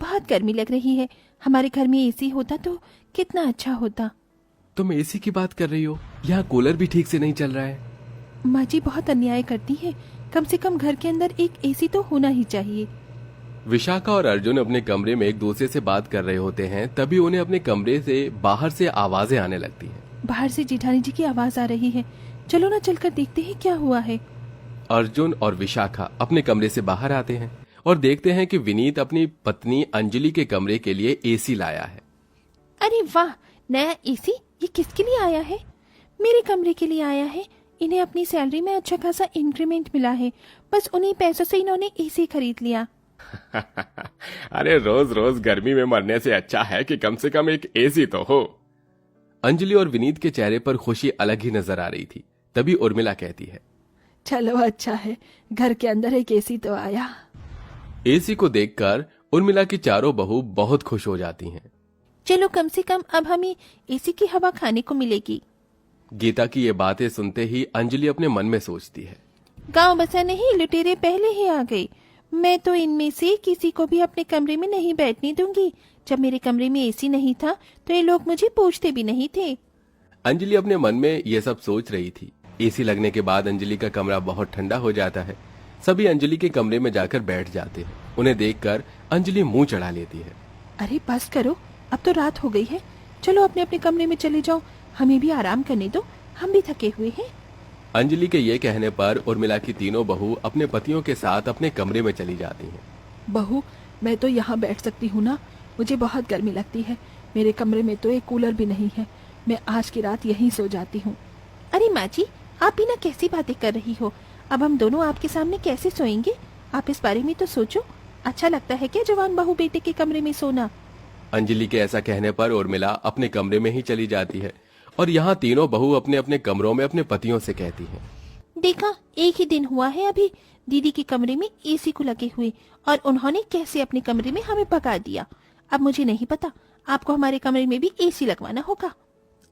बहुत गर्मी लग रही है। हमारे घर में एसी होता तो कितना अच्छा होता। तुम एसी की बात कर रही हो? यहाँ कूलर भी ठीक से नहीं चल रहा है। माँ जी बहुत अन्याय करती है। कम से कम घर के अंदर एक एसी तो होना ही चाहिए। विशाखा और अर्जुन अपने कमरे में एक दूसरे से बात कर रहे होते हैं, तभी उन्हें अपने कमरे से बाहर से आवाजें आने लगती हैं। बाहर से जेठानी जी की आवाज आ रही है। चलो ना चलकर देखते हैं क्या हुआ है। अर्जुन और विशाखा अपने कमरे से बाहर आते हैं और देखते हैं कि विनीत अपनी पत्नी अंजलि के कमरे के लिए एसी लाया है। अरे वाह, नया एसी! ये किसके लिए आया है? मेरे कमरे के लिए आया है। इन्हें अपनी सैलरी में अच्छा खासा इंक्रीमेंट मिला है, बस उन्हीं पैसों से इन्होंने एसी खरीद लिया। अरे रोज रोज गर्मी में मरने से अच्छा है कि कम से कम एक एसी तो हो। अंजलि और विनीत के चेहरे पर खुशी अलग ही नजर आ रही थी। तभी उर्मिला कहती है, चलो अच्छा है, घर के अंदर एक एसी तो आया। एसी को देखकर उर्मिला की चारों बहू बहुत खुश हो जाती हैं। चलो कम से कम अब हमें एसी की हवा खाने को मिलेगी। गीता की ये बातें सुनते ही अंजलि अपने मन में सोचती है, गांव बसा नहीं, लुटेरे पहले ही आ गए। मैं तो इनमें से किसी को भी अपने कमरे में नहीं बैठने दूंगी। जब मेरे कमरे में एसी नहीं था तो ये लोग मुझे पूछते भी नहीं थे। अंजलि अपने मन में ये सब सोच रही थी। एसी लगने के बाद अंजलि का कमरा बहुत ठंडा हो जाता है। सभी अंजलि के कमरे में जाकर बैठ जाते हैं। उन्हें देखकर अंजलि मुंह चढ़ा लेती है। अरे बस करो, अब तो रात हो गई है। चलो अपने अपने कमरे में चले जाओ, हमें भी आराम करने दो, हम भी थके हुए हैं। अंजलि के ये कहने पर उर्मिला की तीनों बहू अपने पतियों के साथ अपने कमरे में चली जाती हैं। बहू, मैं तो यहाँ बैठ सकती हूँ ना? मुझे बहुत गर्मी लगती है। मेरे कमरे में तो एक कूलर भी नहीं है। मैं आज की रात यहीं सो जाती हूँ। अरे माँ जी, आप भी ना कैसी बातें कर रही हो? अब हम दोनों आपके सामने कैसे सोएंगे? आप इस बारे में तो सोचो। अच्छा लगता है क्या जवान बहू बेटे के कमरे में सोना? अंजलि के ऐसा कहने पर उर्मिला अपने कमरे में ही चली जाती है और यहाँ तीनों बहू अपने अपने कमरों में अपने पतियों से कहती हैं, देखा, एक ही दिन हुआ है अभी दीदी के कमरे में एसी को लगे हुए, और उन्होंने कैसे अपने कमरे में हमें भगा दिया। अब मुझे नहीं पता, आपको हमारे कमरे में भी एसी लगवाना होगा।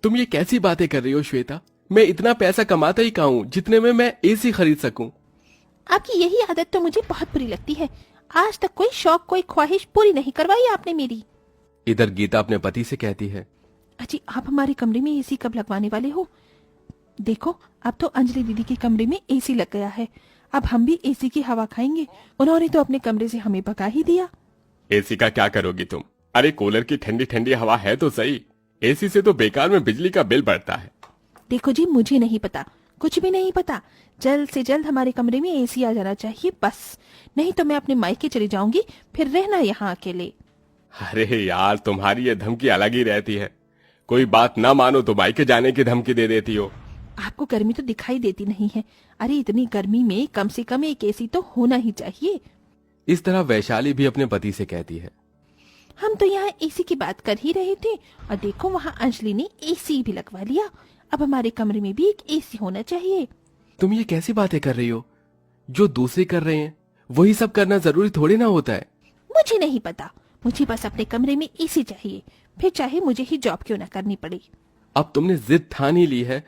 तुम ये कैसी बातें कर रही हो श्वेता? मैं इतना पैसा कमाता ही कहाँ हूँ जितने में मैं एसी खरीद सकूं। आपकी यही आदत तो मुझे बहुत बुरी लगती है। आज तक कोई शौक, कोई ख्वाहिश पूरी नहीं करवाई आपने मेरी। इधर गीता अपने पति से कहती है, अजी आप हमारे कमरे में एसी कब लगवाने वाले हो? देखो, अब तो अंजलि दीदी के कमरे में एसी लग गया है। अब हम भी एसी की हवा खाएंगे। उन्होंने तो अपने कमरे से हमें भगा ही दिया। एसी का क्या करोगी तुम? अरे कूलर की ठंडी ठंडी हवा है तो सही। एसी से तो बेकार में बिजली का बिल बढ़ता है। देखो जी, मुझे नहीं पता, कुछ भी नहीं पता। जल्द से जल्द हमारे कमरे में एसी आ जाना चाहिए बस, नहीं तो मैं अपने मायके चली जाऊंगी, फिर रहना यहाँ अकेले। अरे यार, तुम्हारी ये धमकी अलग ही रहती है। कोई बात ना मानो तो मायके जाने की धमकी दे देती हो। आपको गर्मी तो दिखाई देती नहीं है? अरे इतनी गर्मी में कम से कम एक एसी तो होना ही चाहिए। इस तरह वैशाली भी अपने पति से कहती है, हम तो यहाँ एसी की बात कर ही रहे थे और देखो वहाँ अंजलि ने एसी भी लगवा लिया। अब हमारे कमरे में भी एक एसी होना चाहिए। तुम ये कैसी बातें कर रही हो? जो दूसरे कर रहे हैं वही सब करना जरूरी थोड़ी ना होता है। मुझे नहीं पता, मुझे बस अपने कमरे में एसी चाहिए, फिर चाहे मुझे ही जॉब क्यों ना करनी पड़े। अब तुमने जिद ठान ही ली है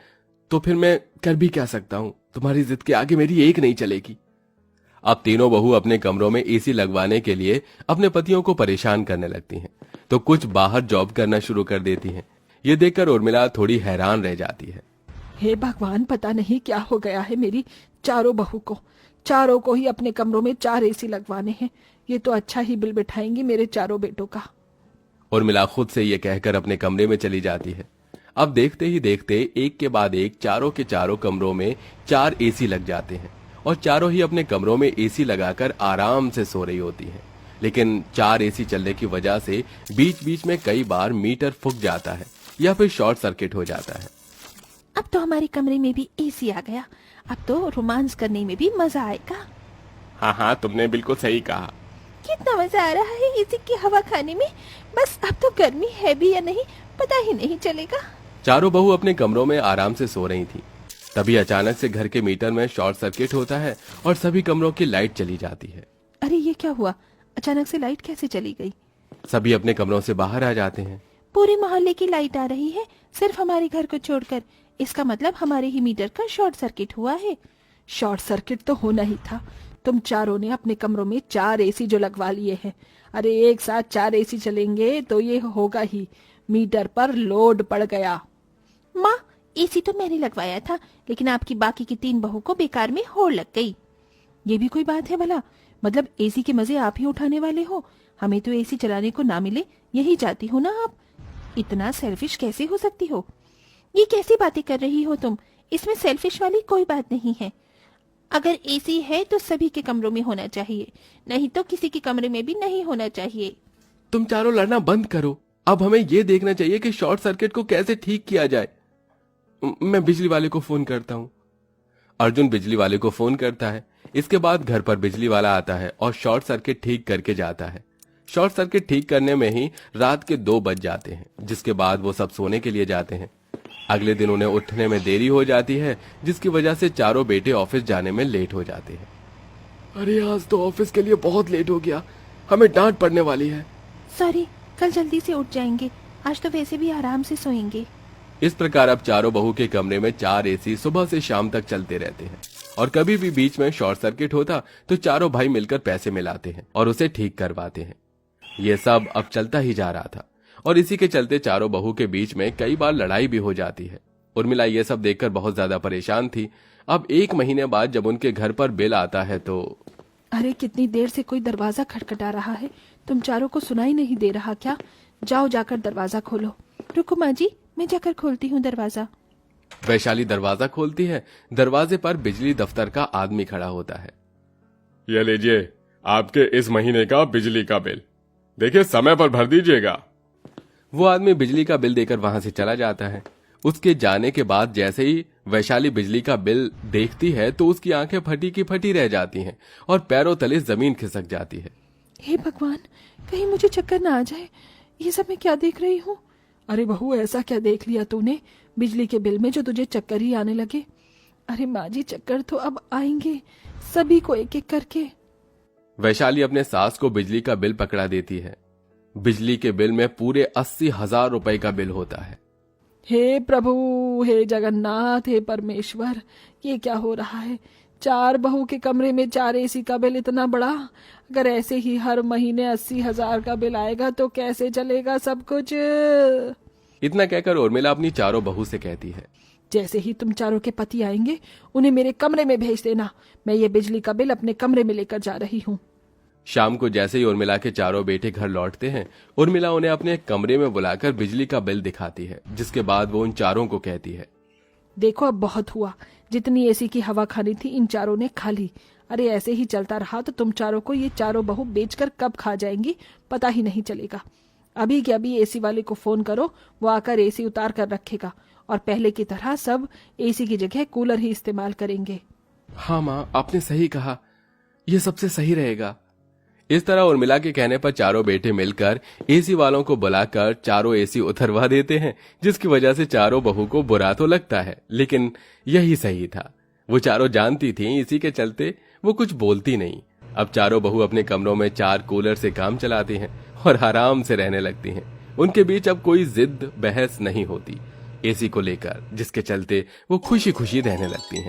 तो फिर मैं कर भी क्या सकता हूँ? तुम्हारी जिद के आगे मेरी एक नहीं चलेगी। अब तीनों बहू अपने कमरों में एसी लगवाने के लिए अपने पतियों को परेशान करने लगती हैं, तो कुछ बाहर जॉब करना शुरू कर देती हैं। ये देखकर उर्मिला थोड़ी हैरान रह जाती है। हे भगवान, पता नहीं क्या हो गया है मेरी चारों बहू को। चारों को ही अपने कमरों में 4 एसी लगवाने हैं। ये तो अच्छा ही बिल बिठाएंगी मेरे चारों बेटों का। उर्मिला खुद से ये कहकर अपने कमरे में चली जाती है। अब देखते ही देखते एक के बाद एक चारों के चारों कमरों में 4 एसी लग जाते हैं और चारों ही अपने कमरों में एसी लगाकर आराम से सो रही होती हैं। लेकिन 4 एसी चलने की वजह से बीच बीच में कई बार मीटर फूक जाता है या फिर शॉर्ट सर्किट हो जाता है। अब तो हमारे कमरे में भी एसी आ गया। अब तो रोमांस करने में भी मजा आएगा। हाँ, तुमने बिल्कुल सही कहा। कितना मजा आ रहा है एसी की हवा खाने में। बस अब तो गर्मी है भी या नहीं पता ही नहीं चलेगा। चारों बहू अपने कमरों में आराम से सो रही थी। तभी अचानक से घर के मीटर में शॉर्ट सर्किट होता है और सभी कमरों की लाइट चली जाती है। अरे ये क्या हुआ? अचानक से लाइट कैसे चली गई? सभी अपने कमरों से बाहर आ जाते हैं। पूरे मोहल्ले की लाइट आ रही है, सिर्फ हमारे घर को छोड़कर। इसका मतलब हमारे ही मीटर का शॉर्ट सर्किट हुआ है। शॉर्ट सर्किट तो होना ही था। तुम चारों ने अपने कमरों में 4 एसी जो लगवा लिए हैं। अरे एक साथ 4 एसी चलेंगे तो ये होगा ही, मीटर पर लोड पड़ गया। माँ, एसी तो मैंने लगवाया था, लेकिन आपकी बाकी की 3 बहू को बेकार में होड़ लग गई। ये भी कोई बात है भला? मतलब एसी के मजे आप ही उठाने वाले हो, हमें तो एसी चलाने को ना मिले यही चाहती हो ना आप? इतना सेल्फिश कैसे हो सकती हो? ये कैसी बातें कर रही हो तुम? इसमें सेल्फिश वाली कोई बात नहीं है। अगर एसी है तो सभी के कमरों में होना चाहिए, नहीं तो किसी के कमरे में भी नहीं होना चाहिए। तुम चारों लड़ना बंद करो। अब हमें ये देखना चाहिए कि शॉर्ट सर्किट को कैसे ठीक किया जाए। मैं बिजली वाले को फोन करता हूँ। अर्जुन बिजली वाले को फोन करता है। इसके बाद घर पर बिजली वाला आता है और शॉर्ट सर्किट ठीक करके जाता है। शॉर्ट सर्किट ठीक करने में ही रात के 2 बज जाते हैं, जिसके बाद वो सब सोने के लिए जाते हैं। अगले दिन उन्हें उठने में देरी हो जाती है, जिसकी वजह से चारों बेटे ऑफिस जाने में लेट हो जाते हैं। अरे आज तो ऑफिस के लिए बहुत लेट हो गया, हमें डांट पड़ने वाली है। सॉरी, कल जल्दी से उठ जाएंगे, आज तो वैसे भी आराम से सोएंगे। इस प्रकार अब चारों बहू के कमरे में 4 एसी सुबह से शाम तक चलते रहते हैं, और कभी भी बीच में शॉर्ट सर्किट होता तो चारों भाई मिलकर पैसे मिलाते हैं और उसे ठीक करवाते हैं। ये सब अब चलता ही जा रहा था, और इसी के चलते चारों बहू के बीच में कई बार लड़ाई भी हो जाती है। उर्मिला ये सब देखकर बहुत ज्यादा परेशान थी। अब 1 महीने बाद जब उनके घर पर बिल आता है तो अरे कितनी देर से कोई दरवाजा खटखटा रहा है, तुम चारों को सुनाई नहीं दे रहा क्या? जाओ जाकर दरवाजा खोलो। रुको माँ जी, मैं जाकर खोलती हूँ दरवाजा। वैशाली दरवाजा खोलती है। दरवाजे पर बिजली दफ्तर का आदमी खड़ा होता है। ये लीजिए आपके इस महीने का बिजली का बिल, देखिए समय पर भर दीजिएगा। वो आदमी बिजली का बिल देकर वहां से चला जाता है। उसके जाने के बाद जैसे ही वैशाली बिजली का बिल देखती है तो उसकी आंखें फटी की फटी रह जाती हैं और पैरों तले जमीन खिसक जाती है। हे भगवान, कहीं मुझे चक्कर ना आ जाए। ये सब मैं क्या देख रही हूँ? अरे बहू, ऐसा क्या देख लिया तूने बिजली के बिल में जो तुझे चक्कर ही आने लगे? अरे माँ जी, चक्कर तो अब आएंगे सभी को एक एक करके। वैशाली अपने सास को बिजली का बिल पकड़ा देती है। बिजली के बिल में पूरे 80,000 रुपए का बिल होता है। हे प्रभु, हे जगन्नाथ, हे परमेश्वर, ये क्या हो रहा है? 4 बहू के कमरे में 4 एसी का बिल इतना बड़ा? अगर ऐसे ही हर महीने 80,000 का बिल आएगा तो कैसे चलेगा सब कुछ? इतना कहकर उर्मिला अपनी चारों बहू से कहती है, जैसे ही तुम चारों के पति आएंगे उन्हें मेरे कमरे में भेज देना। मैं ये बिजली का बिल अपने कमरे में लेकर जा रही हूँ। शाम को जैसे ही उर्मिला के चारों बेटे घर लौटते हैं, उर्मिला उन्हें अपने कमरे में बुलाकर बिजली का बिल दिखाती है, जिसके बाद वो उन चारों को कहती है, देखो अब बहुत हुआ, जितनी एसी की हवा खानी थी इन चारों ने खा ली। अरे ऐसे ही चलता रहा तो तुम चारों को ये चारों बहू बेचकर कब खा जाएंगी पता ही नहीं चलेगा। अभी के अभी एसी वाले को फोन करो, वो आकर एसी उतार कर रखेगा और पहले की तरह सब एसी की जगह कूलर ही इस्तेमाल करेंगे। हाँ माँ, आपने सही कहा, ये सबसे सही रहेगा। इस तरह उर्मिला के कहने पर चारों बेटे मिलकर एसी वालों को बुलाकर चारों एसी उतरवा देते हैं, जिसकी वजह से चारों बहू को बुरा तो लगता है, लेकिन यही सही था। वो चारों जानती थी, इसी के चलते वो कुछ बोलती नहीं। अब चारों बहू अपने कमरों में 4 कूलर से काम चलाती हैं और आराम से रहने लगती हैं। उनके बीच अब कोई जिद बहस नहीं होती एसी को लेकर, जिसके चलते वो खुशी खुशी रहने लगती हैं।